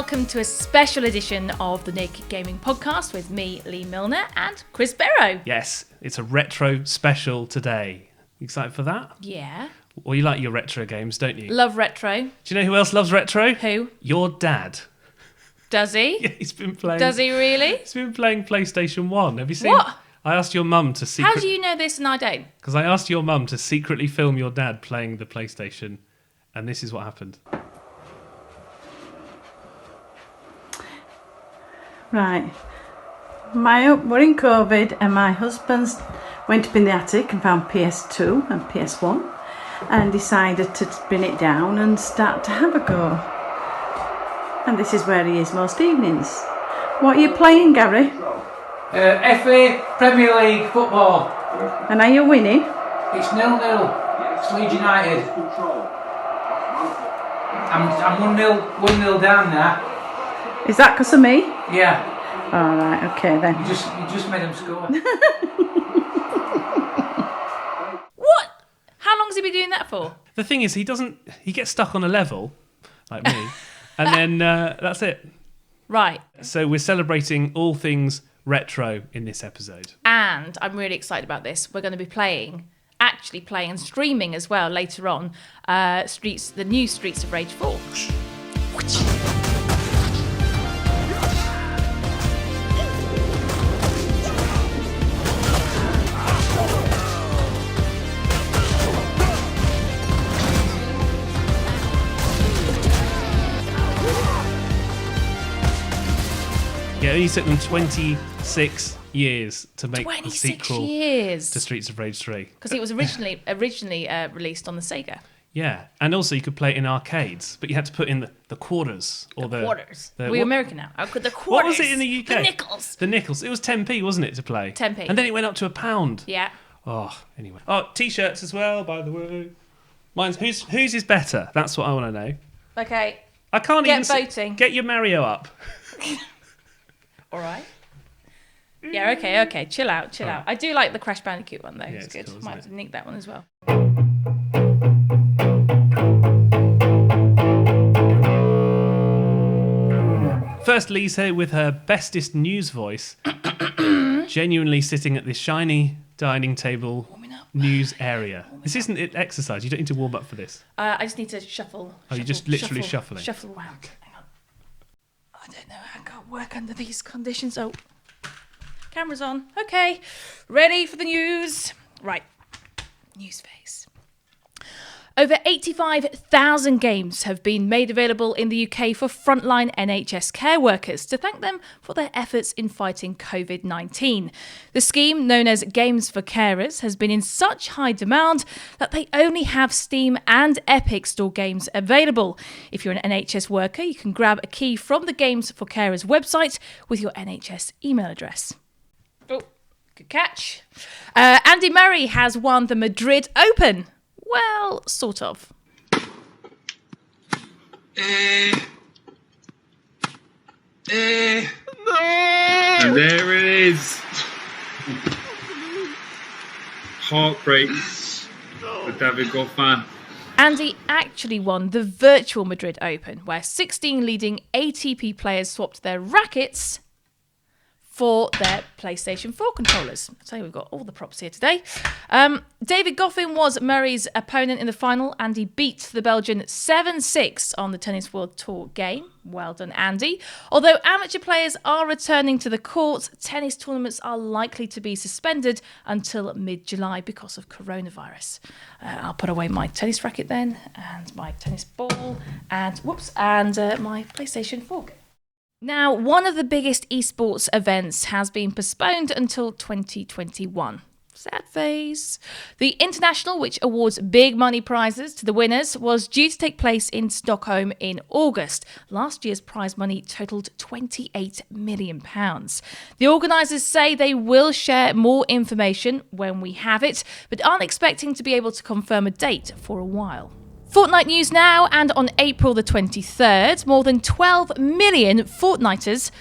welcome to a special edition of the Naked Gaming Podcast with me, Leigh Milner, and Chris Berrow. Yes, it's a retro special today. You excited for that? Yeah. Well, you like your retro games, don't you? Love retro. Do you know who else loves retro? Who? Your dad. Does he? Yeah, he's been playing... Does he really? He's been playing PlayStation 1. Have you seen... What? I asked your mum to How do you know this and I don't? Because I asked your mum to secretly film your dad playing the PlayStation, and this is what happened. Right. We're in COVID and my husband's went up in the attic and found PS2 and PS1 and decided to bring it down and start to have a go. And this is where he is most evenings. What are you playing, Gary? FA Premier League football. And are you winning? It's 0-0. It's Leeds United. I'm 1-0 down now. Is that because of me? Yeah. All right, okay then. You just made him score. What? How long has he been doing that for? The thing is, he gets stuck on a level, like me, and then that's it. Right. So we're celebrating all things retro in this episode. And I'm really excited about this. We're going to be actually playing and streaming as well later on, the new Streets of Rage 4. Yeah, it only took them 26 years to make the 26 sequel years. to Streets of Rage 3. Because it was originally released on the Sega. Yeah, and also you could play it in arcades, but you had to put in the quarters. Or the quarters. We're what- American now. How could the quarters? What was it in the UK? The nickels. The nickels. It was 10p, wasn't it, to play? 10p. And then it went up to £1. Yeah. Oh, anyway. Oh, T-shirts as well, by the way. Mine's whose is better? That's what I want to know. Okay. I can't Get even voting. Get your Mario up. All right. Yeah, okay. Chill out. I do like the Crash Bandicoot one, though. Yeah, it's good. cool, Might have to nick that one as well. First, Lee's here with her bestest news voice, genuinely sitting at this shiny dining table news area. This isn't exercise. You don't need to warm up for this. I just need to shuffle. Oh, you're just literally shuffling. Shuffle around. Hang on. I don't know. I can't work under these conditions. Oh, camera's on. Okay, ready for the news. Right, news phase. Over 85,000 games have been made available in the UK for frontline NHS care workers to thank them for their efforts in fighting COVID-19. The scheme, known as Games for Carers, has been in such high demand that they only have Steam and Epic Store games available. If you're an NHS worker, you can grab a key from the Games for Carers website with your NHS email address. Oh, good catch. Andy Murray has won the Madrid Open. Well, sort of. And there it is. Heartbreak for David Goffin. Andy actually won the virtual Madrid Open, where 16 leading ATP players swapped their rackets for their PlayStation 4 controllers. I tell you, we've got all the props here today. David Goffin was Murray's opponent in the final, and he beat the Belgian 7-6 on the Tennis World Tour game. Well done, Andy. Although amateur players are returning to the court, tennis tournaments are likely to be suspended until mid-July because of coronavirus. I'll put away my tennis racket then, and my tennis ball, and my PlayStation 4 game. Now, one of the biggest esports events has been postponed until 2021. Sad face. The International, which awards big money prizes to the winners, was due to take place in Stockholm in August. Last year's prize money totalled £28 million. The organisers say they will share more information when we have it, but aren't expecting to be able to confirm a date for a while. Fortnite news now, and on April the 23rd, more than 12 million Fortniters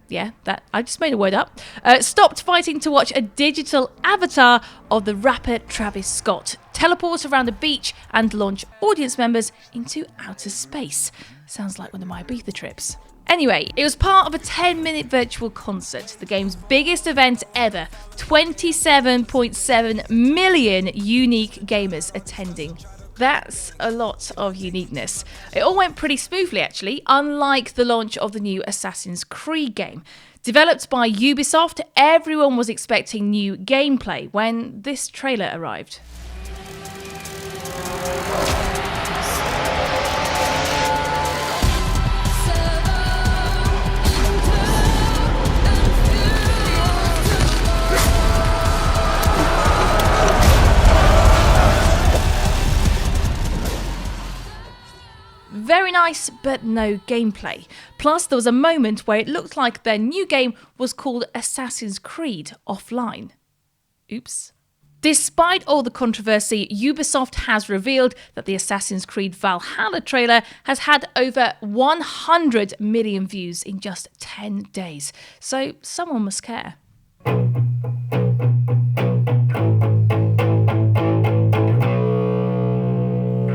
Yeah, that I just made a word up. Stopped fighting to watch a digital avatar of the rapper Travis Scott teleport around the beach and launch audience members into outer space. Sounds like one of my Ibiza trips. Anyway, it was part of a 10-minute virtual concert, the game's biggest event ever. 27.7 million unique gamers attending. That's a lot of uniqueness. It all went pretty smoothly, actually, unlike the launch of the new Assassin's Creed game. Developed by Ubisoft, everyone was expecting new gameplay when this trailer arrived. Very nice, but no gameplay. Plus, there was a moment where it looked like their new game was called Assassin's Creed Offline. Oops. Despite all the controversy, Ubisoft has revealed that the Assassin's Creed Valhalla trailer has had over 100 million views in just 10 days. So someone must care.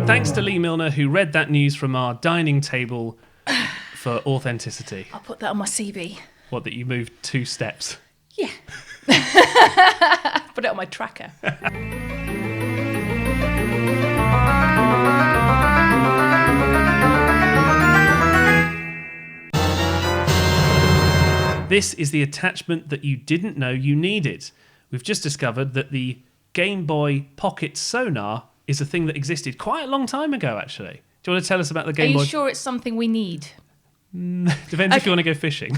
Thanks to Leigh Milner, who read that news from our dining table for authenticity. I'll put that on my CV. What, that you moved 2 steps? Yeah. Put it on my tracker. This is the attachment that you didn't know you needed. We've just discovered that the Game Boy Pocket sonar is a thing that existed quite a long time ago, actually. Do you want to tell us about the Game Boy? Are you sure it's something we need? Depends if you want to go fishing.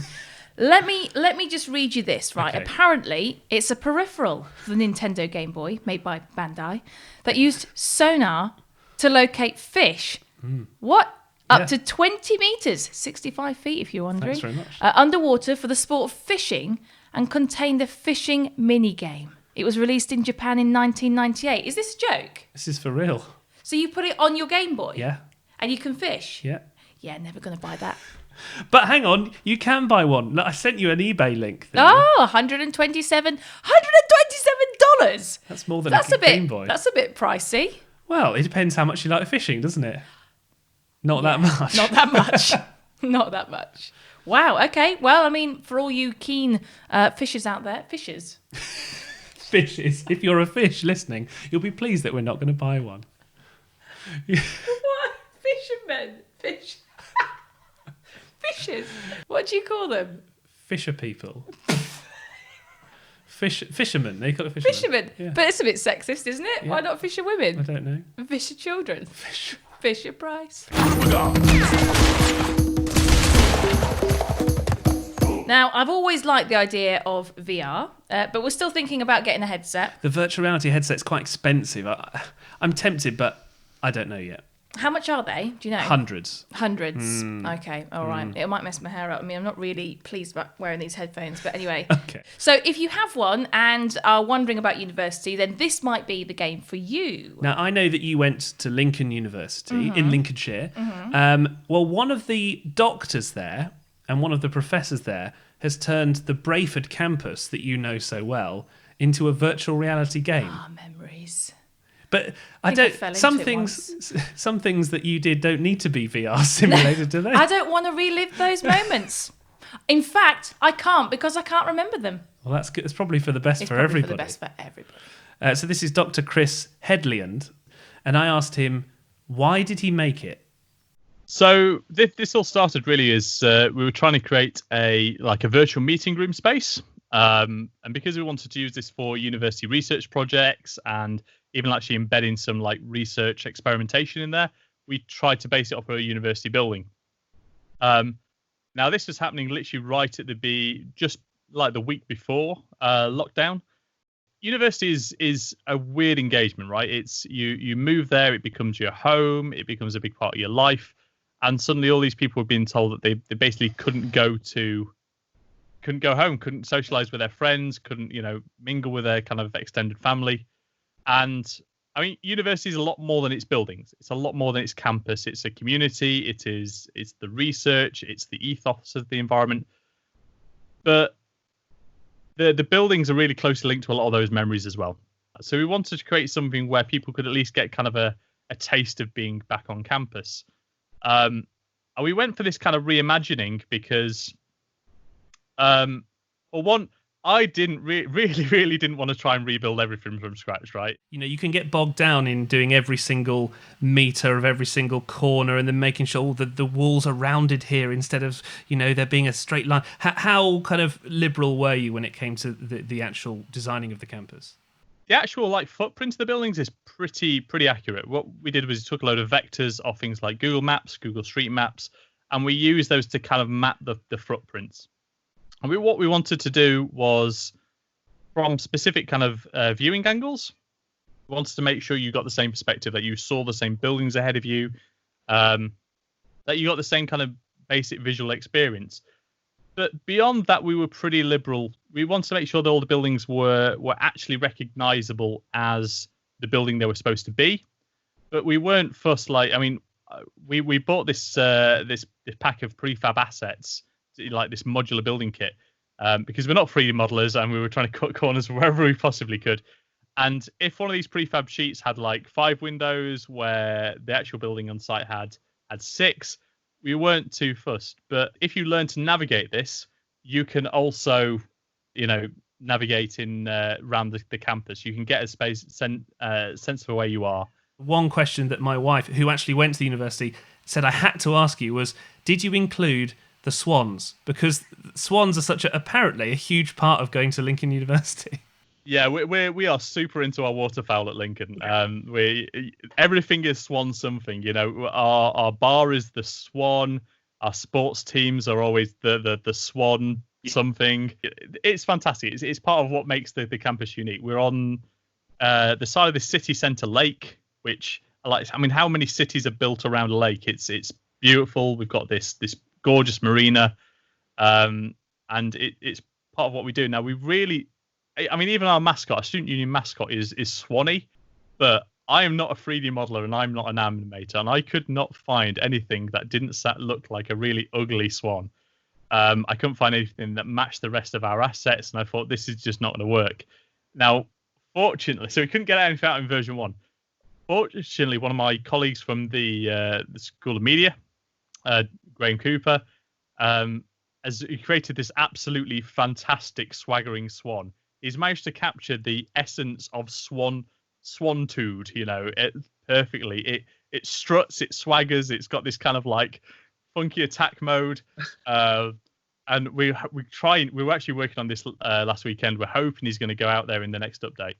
Let me just read you this, right? Okay. Apparently, it's a peripheral for the Nintendo Game Boy, made by Bandai, that used sonar to locate fish. What? Up to 20 metres, 65 feet if you're wondering. Thanks very much. Underwater for the sport of fishing and contained a fishing mini-game. It was released in Japan in 1998. Is this a joke? This is for real. So you put it on your Game Boy? Yeah. And you can fish? Yeah. Yeah, never going to buy that. But hang on, you can buy one. Look, I sent you an eBay link. Oh, $127. That's more than That's a a bit. Game Boy. That's a bit pricey. Well, it depends how much you like fishing, doesn't it? Not that much. Not that much. Not that much. Wow. Okay. Well, I mean, for all you keen fishers out there, fishers. Fishes. If you're a fish listening, you'll be pleased that we're not going to buy one. What? Fishermen. Fish. Fishers. What do you call them? Fisher people. Fishermen. They call it fishermen. Fishermen. Yeah. But it's a bit sexist, isn't it? Yeah. Why not fisher I women? don't know. Fisher children. Fisher Price. Now, I've always liked the idea of VR, but we're still thinking about getting a headset. The virtual reality headset's quite expensive. I'm tempted, but I don't know yet. How much are they? Do you know? Hundreds. Hundreds. Okay, all right. It might mess my hair up. I mean, I'm not really pleased about wearing these headphones, but anyway. Okay. So if you have one and are wondering about university, then this might be the game for you. Now, I know that you went to Lincoln University in Lincolnshire. Well, one of the doctors there and one of the professors there has turned the Brayford campus that you know so well into a virtual reality game. Ah, memories. But I fell into some it things that you did don't need to be VR simulated, do they? I don't want to relive those moments. In fact, I can't because I can't remember them. Well, that's good. It's probably for the best It's for probably everybody. for the best for everybody. So this is Dr. Chris Headland, and I asked him, why did he make it? So this all started really as we were trying to create a virtual meeting room space, and because we wanted to use this for university research projects and even actually embedding some like research experimentation in there, we tried to base it off a university building. Now this was happening literally right at just like the week before lockdown. University is a weird engagement, right? It's you move there, it becomes your home, it becomes a big part of your life. And suddenly all these people were being told that they basically couldn't go home, couldn't socialize with their friends, couldn't, mingle with their kind of extended family. And I mean, university is a lot more than its buildings. It's a lot more than its campus. It's a community. It's the research. It's the ethos of the environment. but the buildings are really closely linked to a lot of those memories as well. So we wanted to create something where people could at least get kind of a taste of being back on campus. And we went for this kind of reimagining because, well, one, I didn't really didn't want to try and rebuild everything from scratch, right? You know, you can get bogged down in doing every single meter of every single corner and then making sure all the walls are rounded here instead of, you know, there being a straight line. How kind of liberal were you when it came to the actual designing of the campus? The actual footprint of the buildings is pretty accurate. What we did was we took a load of vectors off things like Google Maps, Google Street Maps, and we used those to kind of map the footprints. And what we wanted to do was, from specific kind of viewing angles, we wanted to make sure you got the same perspective, that you saw the same buildings ahead of you, that you got the same kind of basic visual experience. But beyond that, we were pretty liberal. We wanted to make sure that all the buildings were actually recognizable as the building they were supposed to be. But we weren't fussed. We bought this pack of prefab assets, like this modular building kit, because we're not 3D modelers and we were trying to cut corners wherever we possibly could. And if one of these prefab sheets had 5 windows where the actual building on site had 6, we weren't too fussed. But if you learn to navigate this, you can also, navigate in around the campus. You can get a sense of where you are. One question that my wife, who actually went to the university, said I had to ask you was, did you include the swans? Because swans are apparently a huge part of going to Lincoln University. Yeah, we are super into our waterfowl at Lincoln. Everything is swan something. Our bar is the swan. Our sports teams are always the swan something. It's fantastic. It's part of what makes the campus unique. We're on the side of the city centre lake, which how many cities are built around a lake? It's beautiful. We've got this gorgeous marina, and it's part of what we do. Now even our mascot, our student union mascot, is Swanee, but I am not a 3D modeler and I'm not an animator, and I could not find anything that didn't look like a really ugly swan. I couldn't find anything that matched the rest of our assets, and I thought this is just not going to work. Now, fortunately, so we couldn't get anything out in version 1. Fortunately, one of my colleagues from the School of Media, Graham Cooper, has created this absolutely fantastic swaggering swan. He's managed to capture the essence of swantude, perfectly. It struts, it swaggers, it's got this kind of funky attack mode. And we were actually working on this last weekend. We're hoping he's going to go out there in the next update.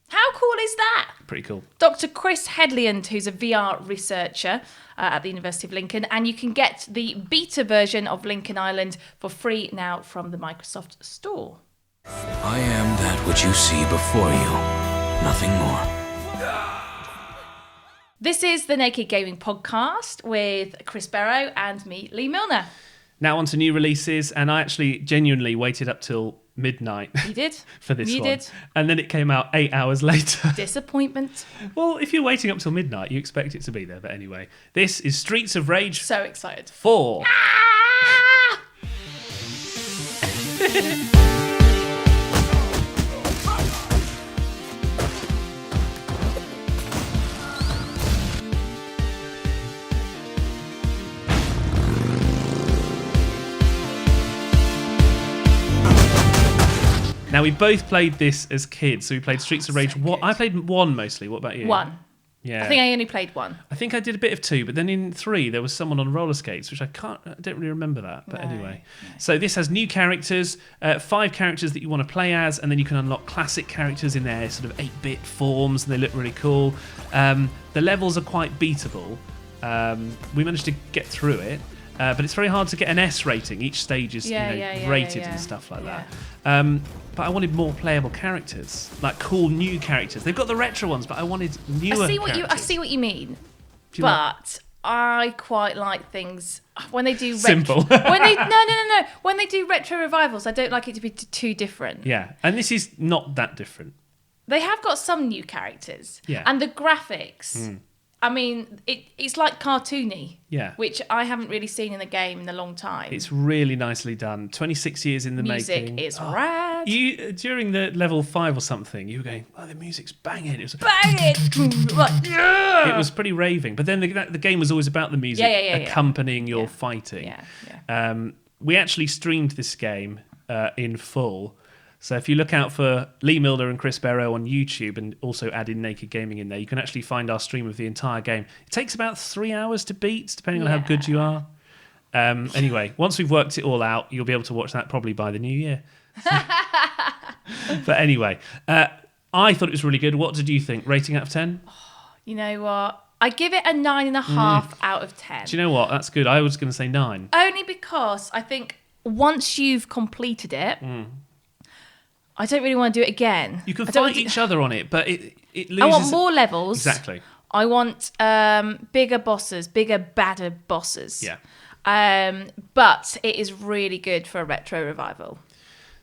How cool is that? Pretty cool. Dr. Chris Headliand, who's a VR researcher at the University of Lincoln, and you can get the beta version of Lincoln Island for free now from the Microsoft Store. I am that which you see before you, nothing more. This is the Naked Gaming Podcast with Chris Berrow and me, Leigh Milner. Now on to new releases, and I actually genuinely waited up till midnight. You did? For this you one. You did. And then it came out 8 hours later. Disappointment. Well, if you're waiting up till midnight, you expect it to be there. But anyway, this is Streets of Rage. So excited. 4. Ah! Now, we both played this as kids, so we played Streets of Rage. I played 1 mostly. What about you? 1. Yeah. I think I only played 1. I think I did a bit of 2, but then in 3 there was someone on roller skates, which I don't really remember that. But anyway. No. So this has new characters, 5 characters that you want to play as, and then you can unlock classic characters in their sort of 8-bit forms, and they look really cool. The levels are quite beatable. We managed to get through it. But it's very hard to get an S rating. Each stage is rated and stuff like that. But I wanted more playable characters, like cool new characters. They've got the retro ones, but I wanted newer characters. I see what you mean. But I quite like things when they do simple. When they do retro revivals, I don't like it to be too different. Yeah, and this is not that different. They have got some new characters. Yeah. And the graphics I mean, it's like cartoony. Yeah. Which I haven't really seen in the game in a long time. It's really nicely done. 26 years in the making. Music is rad. You during the level 5 or something, you were going, "Oh, the music's banging." It was Bang it! Like, yeah! It was pretty raving, but then the game was always about the music accompanying your fighting. Yeah. We actually streamed this game in full. So if you look out for Leigh Milner and Chris Berrow on YouTube and also add in Naked Gaming in there, you can actually find our stream of the entire game. It takes about 3 hours to beat, depending on how good you are. Anyway, once we've worked it all out, you'll be able to watch that probably by the new year. But anyway, I thought it was really good. What did you think? Rating out of 10? You know what? I give it a 9.5 out of 10. Do you know what? That's good. I was going to say 9. Only because I think once you've completed it, I don't really want to do it again. You can fight each other on it, but it loses. I want more levels. Exactly. I want bigger bosses, bigger, badder bosses. Yeah. But it is really good for a retro revival.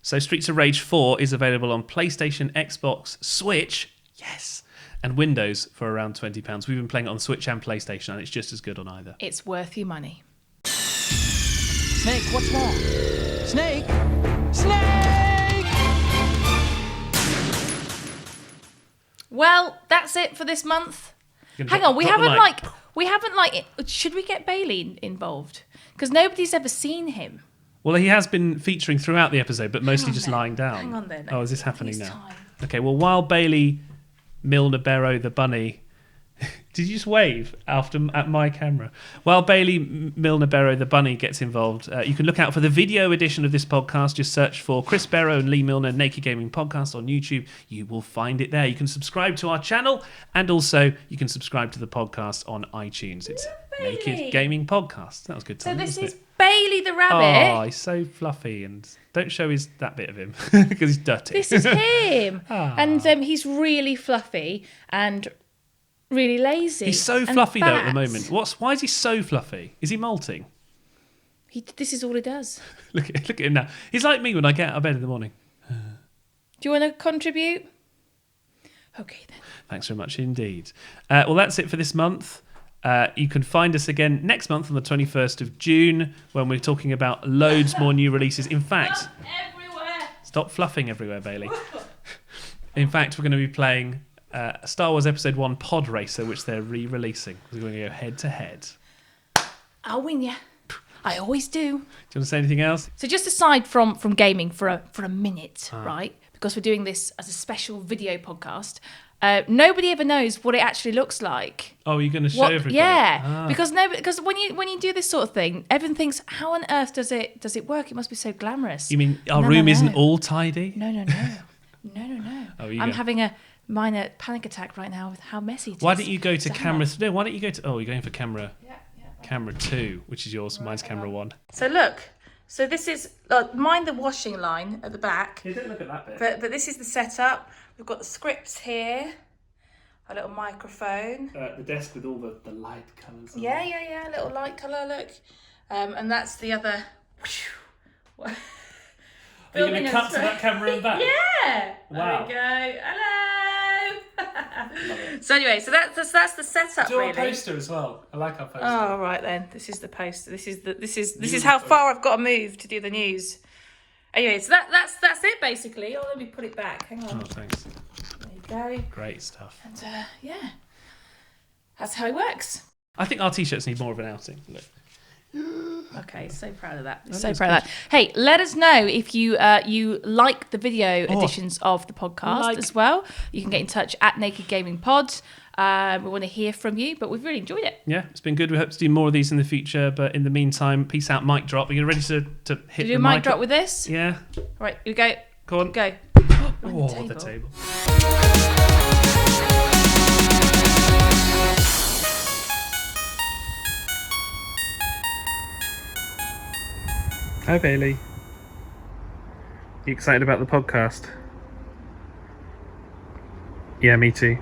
So Streets of Rage 4 is available on PlayStation, Xbox, Switch, yes, and Windows for around £20. We've been playing it on Switch and PlayStation, and it's just as good on either. It's worth your money. Snake, what's wrong? Snake! Snake! Well, that's it for this month. Hang on, we haven't should we get Bailey involved? Because nobody's ever seen him. Well, he has been featuring throughout the episode, but mostly just lying down. Hang on then. Oh, is this happening now? Time. Okay, well, while Bailey, Milner, Berrow, the bunny... Did you just wave at my camera? While Bailey, Milner, Berrow, the bunny gets involved, you can look out for the video edition of this podcast. Just search for Chris Berrow and Leigh Milner Naked Gaming Podcast on YouTube. You will find it there. You can subscribe to our channel, and also you can subscribe to the podcast on iTunes. It's Naked Gaming Podcast. That was good time. So this is it? Bailey the rabbit. Oh, he's so fluffy, and don't show that bit of him because he's dirty. This is him, and he's really fluffy and really lazy. He's so fluffy though at the moment. Why is he so fluffy? Is he molting? This is all he does. Look at him now. He's like me when I get out of bed in the morning. Do you want to contribute? Okay then. Thanks very much indeed. Well, that's it for this month. You can find us again next month on the 21st of June when we're talking about loads more new releases. In fact, stop fluffing everywhere, Bailey. In fact, we're going to be playing Star Wars Episode 1 Pod Racer, which they're re-releasing. We're going to go head to head. I'll win you. I always do. Do you want to say anything else? So just aside from gaming for a minute, right? Because we're doing this as a special video podcast. Nobody ever knows what it actually looks like. Oh, you're going to show everybody? Yeah, because when you do this sort of thing, everyone thinks, how on earth does it work? It must be so glamorous. You mean our room isn't all tidy? No. Oh, I'm having a minor panic attack right now with how messy it is. Why don't you go to camera... No, why don't you go to... Oh, you're going for camera... Yeah. Camera 2, which is yours. Mine's camera 1. So look. So this is... mind the washing line at the back. Yeah, don't look at that bit. But this is the setup. We've got the scripts here. A little microphone. The desk with all the light colours. Yeah. A little light colour, look. And that's the other... Are you going to cut to that camera and back? Yeah. Wow. There we go. Hello. So anyway, so that's the setup. Do really. a poster as well. I like our poster. Oh right then. This is the poster. This is how far I've got to move to do the news. Anyway, so that's it basically. Oh, let me put it back. Hang on. Oh, thanks. There you go. Great stuff. And yeah, that's how it works. I think our t-shirts need more of an outing. Look. Okay, so proud of that. So proud of that. Hey, let us know if you like the video editions of the podcast as well. You can get in touch at Naked Gaming Pod. We want to hear from you, but we've really enjoyed it. Yeah, it's been good. We hope to do more of these in the future. But in the meantime, peace out, mic drop. Are you ready to hit Do the a mic drop with this? Yeah. All right, here we go. Go on. Go. Oh, the table. Hi, Bailey. You excited about the podcast? Yeah, me too.